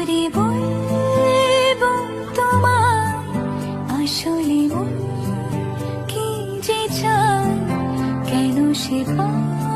করে বলবো তোমায় আসলে মন কি যে চায়, কেন সে পায়